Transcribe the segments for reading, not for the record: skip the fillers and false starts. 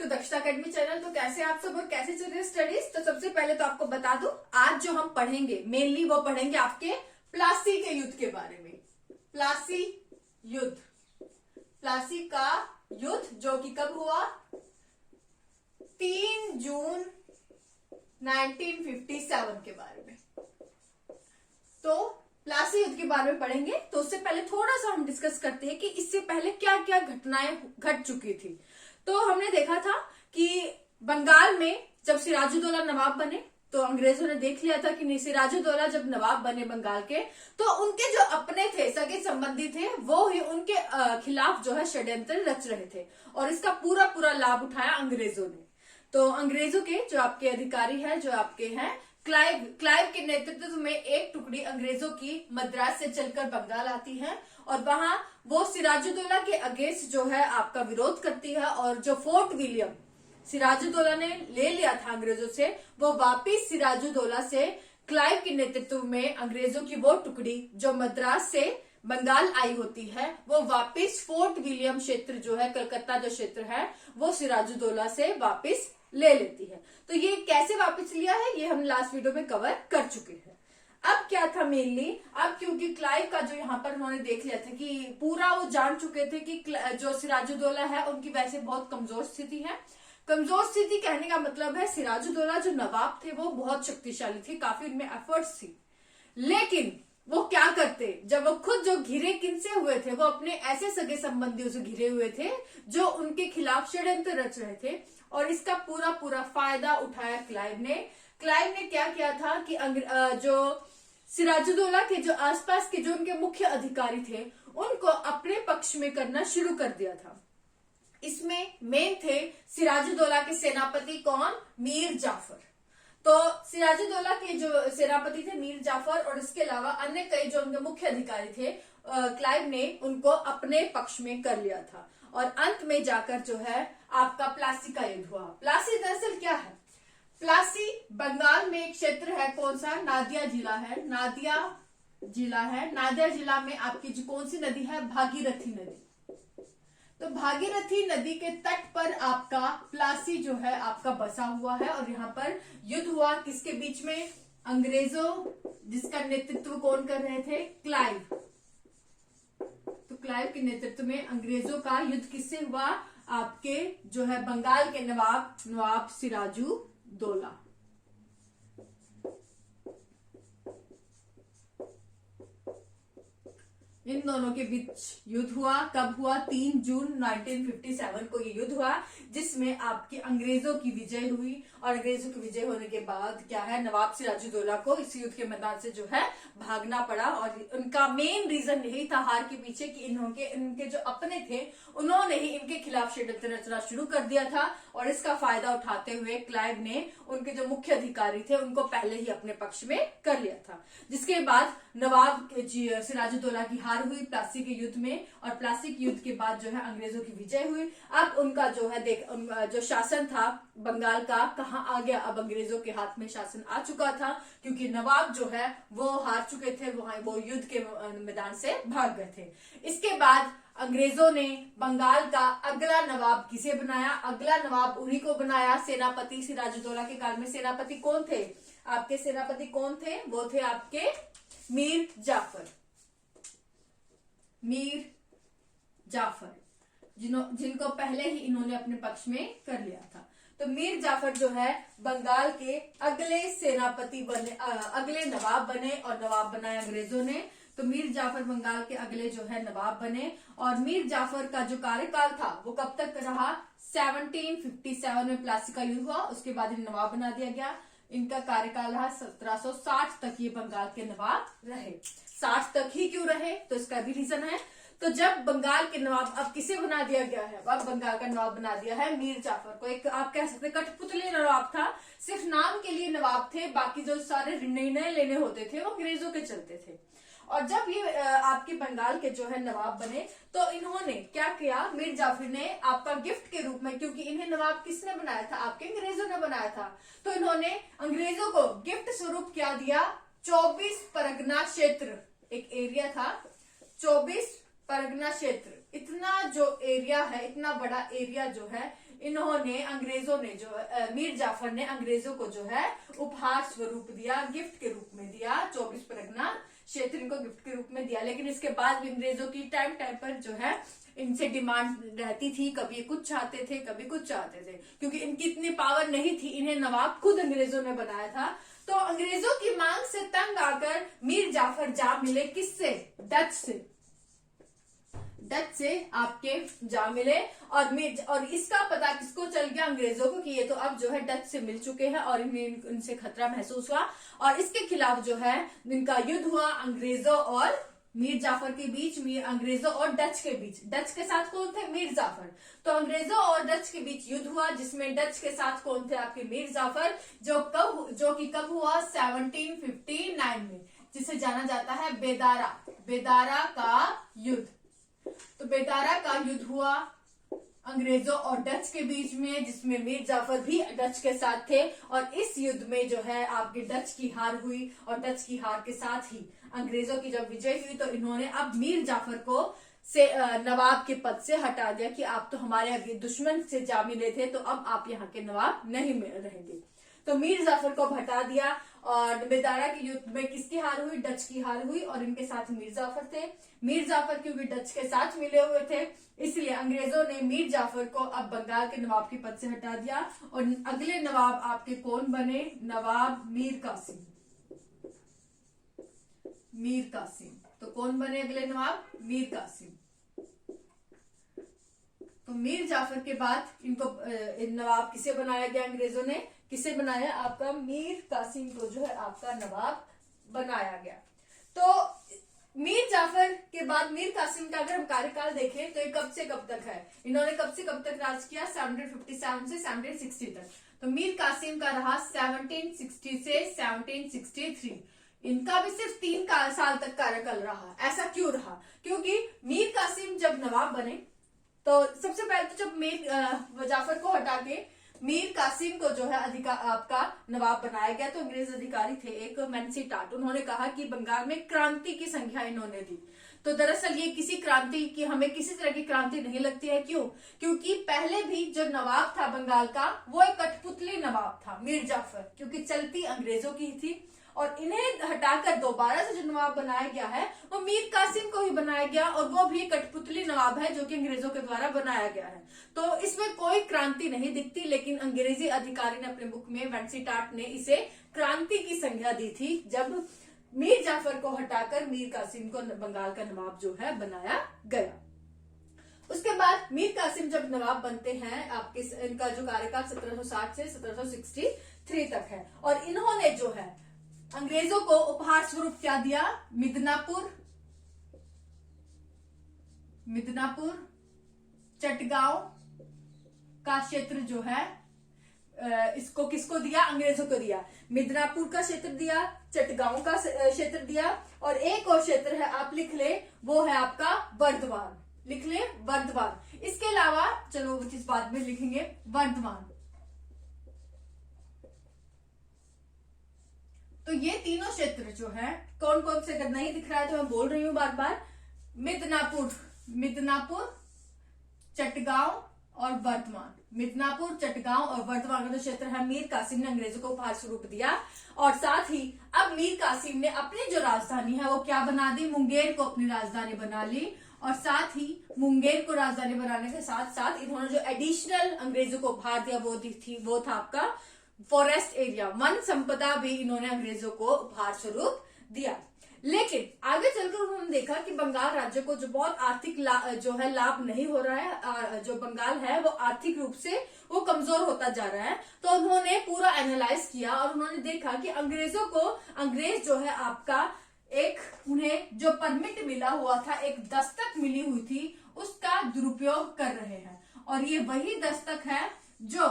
To दक्षता academy channel. तो कैसे आप सब और कैसे चल रही है स्टडीज। तो सबसे पहले तो आपको बता दूं, आज जो हम पढ़ेंगे मेनली वो पढ़ेंगे आपके प्लासी के युद्ध के बारे में। प्लासी युद्ध, प्लासी का युद्ध जो कि कब हुआ, 3 जून 1957 के बारे में। तो प्लासी युद्ध के बारे में पढ़ेंगे। तो उससे पहले थोड़ा सा हम डिस्कस करते हैं कि इससे पहले क्या क्या घटनाएं घट चुकी थी। तो हमने देखा था कि बंगाल में जब सिराजुद्दौला नवाब बने तो अंग्रेजों ने देख लिया था कि सिराजुद्दौला जब नवाब बने बंगाल के, तो उनके जो अपने थे, सगे संबंधी थे, वो ही उनके खिलाफ जो है षड्यंत्र रच रहे थे और इसका पूरा पूरा लाभ उठाया अंग्रेजों ने। तो अंग्रेजों के जो आपके अधिकारी है, जो आपके हैं क्लाइव के नेतृत्व में एक टुकड़ी अंग्रेजों की मद्रास से चलकर बंगाल आती है और वहां वो सिराजुद्दौला के अगेंस्ट जो है आपका विरोध करती है और जो फोर्ट विलियम सिराजुद्दौला ने ले लिया था अंग्रेजों से, वो वापिस सिराजुद्दौला से क्लाइव के नेतृत्व में अंग्रेजों की वो टुकड़ी जो मद्रास से बंगाल आई होती है, वो वापिस फोर्ट विलियम क्षेत्र जो है, कलकत्ता जो क्षेत्र है, वो सिराजुद्दौला से वापिस ले लेती है। तो ये कैसे वापस लिया है ये हम लास्ट वीडियो में कवर कर चुके हैं। अब क्या था मेनली, अब क्योंकि क्लाइव का जो यहाँ पर उन्होंने देख लिया था कि पूरा वो जान चुके थे कि जो सिराजुद्दौला है उनकी वैसे बहुत कमजोर स्थिति है। कमजोर स्थिति कहने का मतलब है सिराजुद्दौला जो नवाब थे वो बहुत शक्तिशाली थे, काफी उनमें एफर्ट्स थी, लेकिन वो क्या करते, जब वो खुद जो घिरे किनसे हुए थे, वो अपने ऐसे सगे संबंधियों से घिरे हुए थे जो उनके खिलाफ षड्यंत्र रच रहे थे और इसका पूरा पूरा फायदा उठाया क्लाइव ने। क्लाइव ने क्या किया था कि जो सिराजुद्दौला के जो आसपास के जो उनके मुख्य अधिकारी थे उनको अपने पक्ष में करना शुरू कर दिया था। इसमें मेन थे सिराजुद्दौला के सेनापति कौन, मीर जाफर। तो सिराजुद्दौला के जो सेनापति थे मीर जाफर और इसके अलावा अन्य कई जो उनके मुख्य अधिकारी थे, क्लाइव ने उनको अपने पक्ष में कर लिया था और अंत में जाकर जो है आपका प्लासी का युद्ध हुआ। प्लासी दरअसल क्या है, प्लासी बंगाल में एक क्षेत्र है, कौन सा, नादिया जिला है, नादिया जिला है। नादिया जिला में आपकी जो कौन सी नदी है, भागीरथी नदी। तो भागीरथी नदी के तट पर आपका प्लासी जो है आपका बसा हुआ है और यहाँ पर युद्ध हुआ किसके बीच में, अंग्रेजों, जिसका नेतृत्व कौन कर रहे थे, क्लाइव। तो क्लाइव के नेतृत्व में अंग्रेजों का युद्ध किससे हुआ, आपके जो है बंगाल के नवाब सिराजुद्दौला। इन दोनों के बीच युद्ध हुआ। कब हुआ, 3 जून 1957 को ये युद्ध हुआ, जिसमें आपकी अंग्रेजों की विजय हुई और अंग्रेजों की विजय होने के बाद क्या है, नवाब सिराजुद्दौला को इस युद्ध के मैदान से जो है भागना पड़ा और उनका मेन रीजन यही था हार के पीछे कि इनके जो अपने थे उन्होंने ही इनके खिलाफ षड्यंत्र रचना शुरू कर दिया था और इसका फायदा उठाते हुए क्लाइव ने उनके जो मुख्य अधिकारी थे उनको पहले ही अपने पक्ष में कर लिया था। जिसके बाद नवाब सिराजुद्दौला की हार हुई प्लासी के युद्ध में और प्लासी के युद्ध के बाद जो है अंग्रेजों की विजय हुई। अब उनका जो है जो शासन था बंगाल का कहाँ आ गया, अब अंग्रेजों के हाथ में शासन आ चुका था क्योंकि नवाब जो है वो हार चुके थे, वो युद्ध के मैदान से भाग गए थे। इसके बाद अंग्रेजों ने बंगाल का अगला नवाब किसे बनाया, अगला नवाब उन्हीं को बनाया, सेनापति सिराजुद्दौला के काल में सेनापति कौन थे, आपके सेनापति कौन थे, वो थे आपके मीर जाफर। मीर जाफर जिनको पहले ही इन्होंने अपने पक्ष में कर लिया था। तो मीर जाफर जो है बंगाल के अगले सेनापति बने, अगले नवाब बने और नवाब बनाया अंग्रेजों ने। तो मीर जाफर बंगाल के अगले जो है नवाब बने और मीर जाफर का जो कार्यकाल था वो कब तक रहा, 1757 में प्लासी का युद्ध हुआ, उसके बाद इन्हें नवाब बना दिया गया। इनका कार्यकाल रहा 1760 तक, ये बंगाल के नवाब रहे। 60 तक ही क्यों रहे, तो इसका भी रीजन है। तो जब बंगाल के नवाब अब किसे बना दिया गया है, अब बंगाल का नवाब बना दिया है मीर जाफर को। एक आप कह सकते कठपुतली नवाब था, सिर्फ नाम के लिए नवाब थे, बाकी जो सारे निर्णय लेने होते थे वो अंग्रेजों के चलते थे। और जब ये आपके बंगाल के जो है नवाब बने तो इन्होंने क्या किया, मीर जाफर ने आपका गिफ्ट के रूप में, क्योंकि इन्हें नवाब किसने बनाया था, आपके अंग्रेजों ने बनाया था, तो इन्होंने अंग्रेजों को गिफ्ट स्वरूप क्या दिया, 24 परगना क्षेत्र, एक एरिया था 24 परगना क्षेत्र, इतना जो एरिया है, इतना बड़ा एरिया जो है, इन्होंने अंग्रेजों ने जो मीर जाफर ने अंग्रेजों को जो है उपहार स्वरूप दिया, गिफ्ट के रूप में दिया। 24 परगना क्षेत्र इनको गिफ्ट के रूप में दिया। लेकिन इसके बाद भी अंग्रेजों की टाइम टाइम पर जो है इनसे डिमांड रहती थी, कभी ये कुछ चाहते थे, कभी कुछ चाहते थे, क्योंकि इनकी इतनी पावर नहीं थी। इन्हें नवाब खुद अंग्रेजों ने बनाया था। तो अंग्रेजों की मांग से तंग आकर मीर जाफर जा मिले किससे? डच से। डच से आपके जा मिले और इसका पता किसको चल गया? अंग्रेजों को, कि ये तो अब जो है डच से मिल चुके हैं और इन्हें इनसे खतरा महसूस हुआ और इसके खिलाफ जो है इनका युद्ध हुआ अंग्रेजों और मीर जाफर के बीच, अंग्रेजों और डच के बीच। डच के साथ कौन थे? मीर जाफर। तो अंग्रेजों और डच के बीच युद्ध हुआ, जिसमें डच के साथ कौन थे? आपके मीर जाफर, जो कि कब हुआ? 1759 में, जिसे जाना जाता है बेदारा का युद्ध। तो बेदारा का युद्ध हुआ अंग्रेजों और डच के बीच में, जिसमें मीर जाफर भी डच के साथ थे और इस युद्ध में जो है आपकी डच की हार हुई और डच की हार के साथ ही अंग्रेजों की जब विजय हुई तो इन्होंने अब मीर जाफर को नवाब के पद से हटा दिया कि आप तो हमारे आगे दुश्मन से जा मिले थे, तो अब आप यहाँ के नवाब नहीं रहेंगे। तो मीर जाफर को हटा दिया और बेदारा के युद्ध में किसकी हार हुई? डच की हार हुई और इनके साथ मीर जाफर थे। मीर जाफर क्योंकि डच के साथ मिले हुए थे, इसलिए अंग्रेजों ने मीर जाफर को अब बंगाल के नवाब के पद से हटा दिया और अगले नवाब आपके कौन बने? नवाब मीर कासिम। मीर कासिम। तो कौन बने अगले नवाब? मीर कासिम। तो मीर जाफर के बाद इनको नवाब किसे बनाया गया? अंग्रेजों ने किसे बनाया? आपका मीर कासिम को जो है आपका नवाब बनाया गया। तो मीर जाफर के बाद मीर कासिम का अगर हम कार्यकाल देखें तो ये कब से कब तक है? इन्होंने कब से कब तक राज किया? 1757 से 1760 तक। तो मीर कासिम का रहा 1760 से 1763। इनका भी सिर्फ 3 साल तक कार्यकाल रहा। ऐसा क्यों रहा? क्योंकि मीर कासिम जब नवाब बने तो सबसे पहले तो जब मीर जाफर को हटा के मीर कासिम को जो है आपका नवाब बनाया गया, तो अंग्रेज अधिकारी थे एक मैनसी टाट, उन्होंने कहा कि बंगाल में क्रांति की संख्या इन्होंने दी। तो दरअसल ये किसी क्रांति की, हमें किसी तरह की क्रांति नहीं लगती है। क्यों? क्योंकि पहले भी जो नवाब था बंगाल का वो एक कठपुतली नवाब था, मीर जाफर, क्योंकि चलती अंग्रेजों की थी और इन्हें हटाकर दोबारा से जो नवाब बनाया गया है वो मीर कासिम को ही बनाया गया और वो भी कठपुतली नवाब है जो कि अंग्रेजों के द्वारा बनाया गया है। तो इसमें कोई क्रांति नहीं दिखती, लेकिन अंग्रेजी अधिकारी ने अपने बुक में मैनसी टाट ने इसे क्रांति की संज्ञा दी थी जब मीर जाफर को हटाकर मीर कासिम को बंगाल का नवाब जो है बनाया गया। उसके बाद मीर कासिम जब नवाब बनते हैं, आपके इनका जो कार्यकाल 1760 से 1763 तक है और इन्होंने जो है अंग्रेजों को उपहार स्वरूप क्या दिया? मिदनापुर चटगांव का क्षेत्र जो है इसको किसको दिया? अंग्रेजों को दिया। मिदनापुर का क्षेत्र दिया, चटगांव का क्षेत्र दिया और एक और क्षेत्र है, आप लिख ले, वो है आपका वर्धमान। लिख ले वर्धमान। इसके अलावा चलो वो चीज बाद में लिखेंगे, वर्धमान। तो ये तीनों क्षेत्र जो है कौन कौन से, अगर नहीं दिख रहा है तो मैं बोल रही हूं बार बार, मिदनापुर चटगांव और वर्धमान। मिदनापुर चटगांव और वर्धमान का जो क्षेत्र है मीर कासिम ने अंग्रेजों को उपहार स्वरूप दिया और साथ ही अब मीर कासिम ने अपनी जो राजधानी है वो क्या बना दी? मुंगेर को अपनी राजधानी बना ली और साथ ही मुंगेर को राजधानी बनाने के साथ साथ इन्होंने जो एडिशनल अंग्रेजों को उपहार दिया वो था आपका फॉरेस्ट एरिया, वन संपदा भी इन्होंने अंग्रेजों को उपहार स्वरूप दिया। लेकिन आगे चलकर उन्होंने देखा कि बंगाल राज्य को जो बहुत आर्थिक जो है लाभ नहीं हो रहा है, जो बंगाल है वो आर्थिक रूप से वो कमजोर होता जा रहा है। तो उन्होंने पूरा एनालाइज किया और उन्होंने देखा कि अंग्रेज जो है आपका उन्हें जो परमिट मिला हुआ था, एक दस्तक मिली हुई थी, उसका दुरुपयोग कर रहे हैं और ये वही दस्तक है जो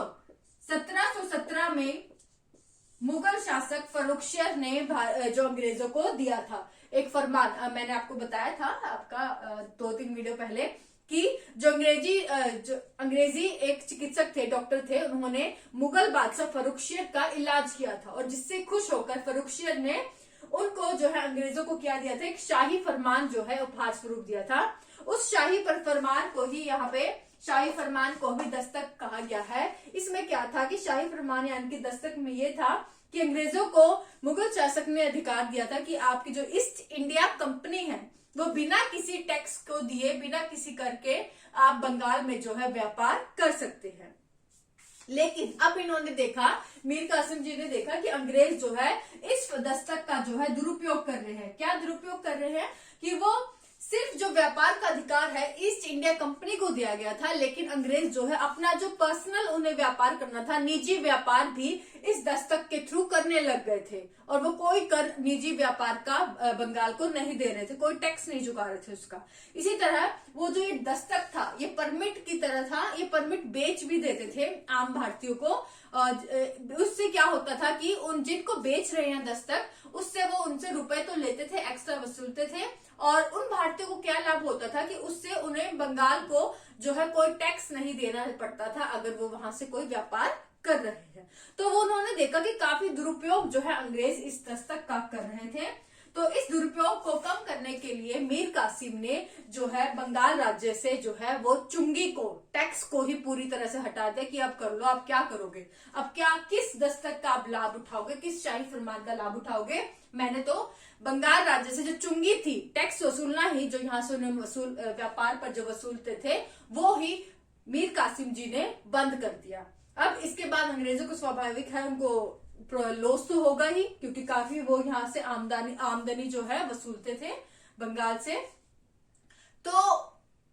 1717 में मुगल शासक फर्रुखशियर ने जो अंग्रेजों को दिया था एक फरमान। मैंने आपको बताया था आपका 2-3 वीडियो पहले कि जो अंग्रेजी एक चिकित्सक थे, डॉक्टर थे, उन्होंने मुगल बादशाह फर्रुखशियर का इलाज किया था और जिससे खुश होकर फर्रुखशियर ने उनको जो है अंग्रेजों को क्या दिया था, एक शाही फरमान जो है उपहार स्वरूप दिया था। उस शाही फरमान को ही यहाँ पे शाही फरमान को भी दस्तक कहा गया है। इसमें क्या था कि शाही फरमान यानी कि दस्तक में ये था कि अंग्रेजों को मुगल शासक ने अधिकार दिया था कि आपकी जो ईस्ट इंडिया कंपनी है वो बिना किसी टैक्स को दिए, बिना किसी करके आप बंगाल में जो है व्यापार कर सकते हैं। लेकिन अब इन्होंने देखा, मीर कासिम जी ने देखा कि अंग्रेज जो है इस दस्तक का जो है दुरुपयोग कर रहे हैं। क्या दुरुपयोग कर रहे हैं कि वो सिर्फ जो व्यापार का अधिकार है ईस्ट इंडिया कंपनी को दिया गया था, लेकिन अंग्रेज जो है अपना जो पर्सनल उन्हें व्यापार करना था, निजी व्यापार भी इस दस्तक के थ्रू करने लग गए थे। और वो कोई कर निजी व्यापार का बंगाल को नहीं दे रहे थे, कोई टैक्स नहीं चुका रहे थे उसका। इसी तरह वो जो ये दस्तक था ये परमिट की तरह था, ये परमिट बेच भी देते थे आम भारतीयों को। उससे क्या होता था कि उन जिनको बेच रहे हैं दस्तक, उससे वो उनसे रुपए तो लेते थे, एक्स्ट्रा वसूलते थे। और उन भारतीयों को क्या लाभ होता था कि उससे उन्हें बंगाल को जो है कोई टैक्स नहीं देना पड़ता था अगर वो वहां से कोई व्यापार कर रहे हैं। तो वो उन्होंने देखा कि काफी दुरुपयोग जो है अंग्रेज इस दस्तक का कर रहे थे। तो इस दुरुपयोग को कम करने के लिए मीर कासिम ने जो है बंगाल राज्य से जो है वो चुंगी को, टैक्स को ही पूरी तरह से हटा दिया कि अब कर लो, अब क्या करोगे, अब क्या किस दस्तक का आप लाभ उठाओगे, किस शाही फरमान का लाभ उठाओगे। मैंने तो बंगाल राज्य से जो चुंगी थी, टैक्स वसूलना ही, जो यहाँ से उन्हें वसूल व्यापार पर जो वसूलते थे, वो ही मीर कासिम जी ने बंद कर दिया। अब इसके बाद अंग्रेजों को स्वाभाविक है उनको लॉस तो होगा ही, क्योंकि काफी वो यहाँ से आमदनी जो है वसूलते थे बंगाल से। तो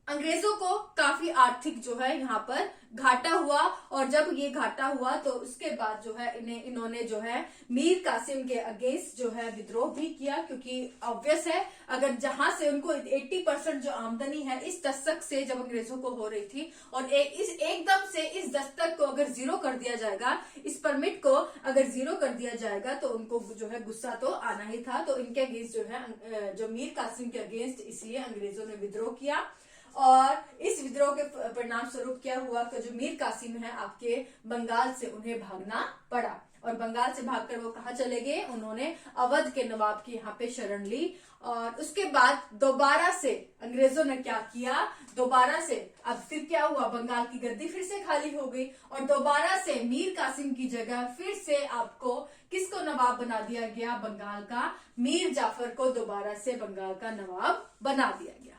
अंग्रेजों को काफी आर्थिक जो है यहाँ पर घाटा हुआ। और जब ये घाटा हुआ तो उसके बाद जो है इन्होंने जो है मीर कासिम के अगेंस्ट जो है विद्रोह भी किया, क्योंकि ऑब्वियस है अगर जहां से उनको 80% जो आमदनी है इस दस्तक से जब अंग्रेजों को हो रही थी, और एकदम से इस दस्तक को अगर जीरो कर दिया जाएगा, इस परमिट को अगर जीरो कर दिया जाएगा, तो उनको जो है गुस्सा तो आना ही था। तो इनके अगेंस्ट जो है, जो मीर कासिम के अगेंस्ट, इसलिए अंग्रेजों ने विद्रोह किया। और इस विद्रोह के परिणाम स्वरूप क्या हुआ कि जो मीर कासिम है आपके बंगाल से उन्हें भागना पड़ा। और बंगाल से भागकर वो कहाँ चले गए, उन्होंने अवध के नवाब की यहाँ पे शरण ली। और उसके बाद दोबारा से अंग्रेजों ने क्या किया, दोबारा से अब फिर क्या हुआ, बंगाल की गद्दी फिर से खाली हो गई और दोबारा से मीर कासिम की जगह फिर से आपको किसको नवाब बना दिया गया, बंगाल का मीर जाफर को दोबारा से बंगाल का नवाब बना दिया गया।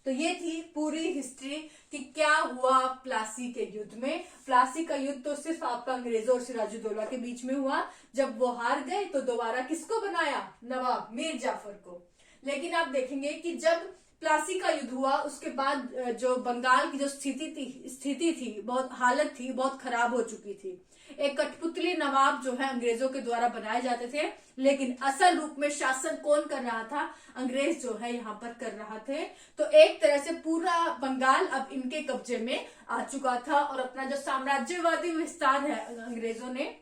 तो ये थी पूरी हिस्ट्री कि क्या हुआ प्लासी के युद्ध में। प्लासी का युद्ध तो सिर्फ आपका अंग्रेजों और सिराजुद्दौला के बीच में हुआ। जब वो हार गए तो दोबारा किसको बनाया, नवाब मीर जाफर को। लेकिन आप देखेंगे कि जब प्लासी का युद्ध हुआ उसके बाद जो बंगाल की जो स्थिति थी बहुत हालत थी, बहुत खराब हो चुकी थी। एक कठपुतली नवाब जो है अंग्रेजों के द्वारा बनाए जाते थे, लेकिन असल रूप में शासन कौन कर रहा था, अंग्रेज जो है यहाँ पर कर रहा थे। तो एक तरह से पूरा बंगाल अब इनके कब्जे में आ चुका था और अपना जो साम्राज्यवादी विस्तार है अंग्रेजों ने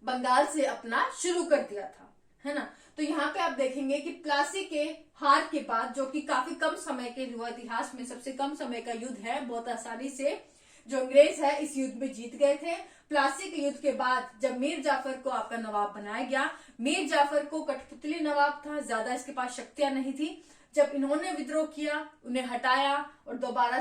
बंगाल से अपना शुरू कर दिया था, है ना। तो यहाँ पे आप देखेंगे कि प्लासी के हार के बाद, जो कि काफी कम समय के हुआ, इतिहास में सबसे कम समय का युद्ध है, बहुत आसानी से जो अंग्रेज है इस युद्ध में जीत गए थे। प्लासी के युद्ध के बाद जब मीर जाफर को आपका नवाब बनाया गया, मीर जाफर को कठपुतली नवाब था, ज्यादा इसके पास शक्तियां नहीं थी। जब इन्होंने विद्रोह किया, उन्हें हटाया और दोबारा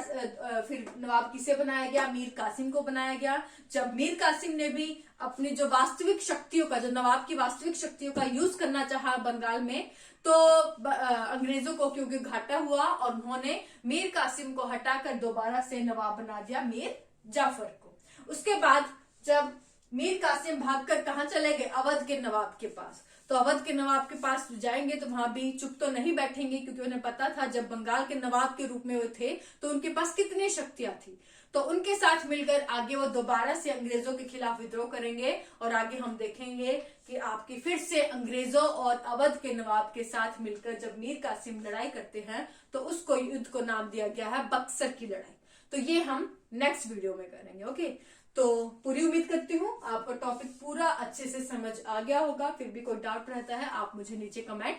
फिर नवाब किसे बनाया गया, मीर कासिम को बनाया गया। जब मीर कासिम ने भी अपनी जो वास्तविक शक्तियों का, जो नवाब की वास्तविक शक्तियों का यूज करना चाहा बंगाल में, तो अंग्रेजों को क्योंकि घाटा हुआ और उन्होंने मीर कासिम को हटाकर दोबारा से नवाब बना दिया मीर जाफर को। उसके बाद जब मीर कासिम भागकर कहाँ चले गए, अवध के नवाब के पास। तो अवध के नवाब के पास जाएंगे तो वहां भी चुप तो नहीं बैठेंगे, क्योंकि उन्हें पता था जब बंगाल के नवाब के रूप में वो थे तो उनके पास कितनी शक्तियां थी। तो उनके साथ मिलकर आगे वो दोबारा से अंग्रेजों के खिलाफ विद्रोह करेंगे और आगे हम देखेंगे कि आपकी फिर से अंग्रेजों और अवध के नवाब के साथ मिलकर जब मीर कासिम लड़ाई करते हैं तो उसको युद्ध को नाम दिया गया है बक्सर की लड़ाई। तो ये हम नेक्स्ट वीडियो में करेंगे। ओके, तो पूरी उम्मीद करती हूँ आपका टॉपिक पूरा अच्छे से समझ आ गया होगा। फिर भी कोई डाउट रहता है आप मुझे नीचे कमेंट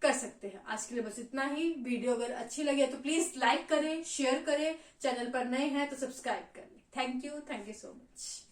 कर सकते हैं। आज के लिए बस इतना ही। वीडियो अगर अच्छी लगे तो प्लीज लाइक करें, शेयर करें, चैनल पर नए हैं तो सब्सक्राइब कर लें। Thank you so much.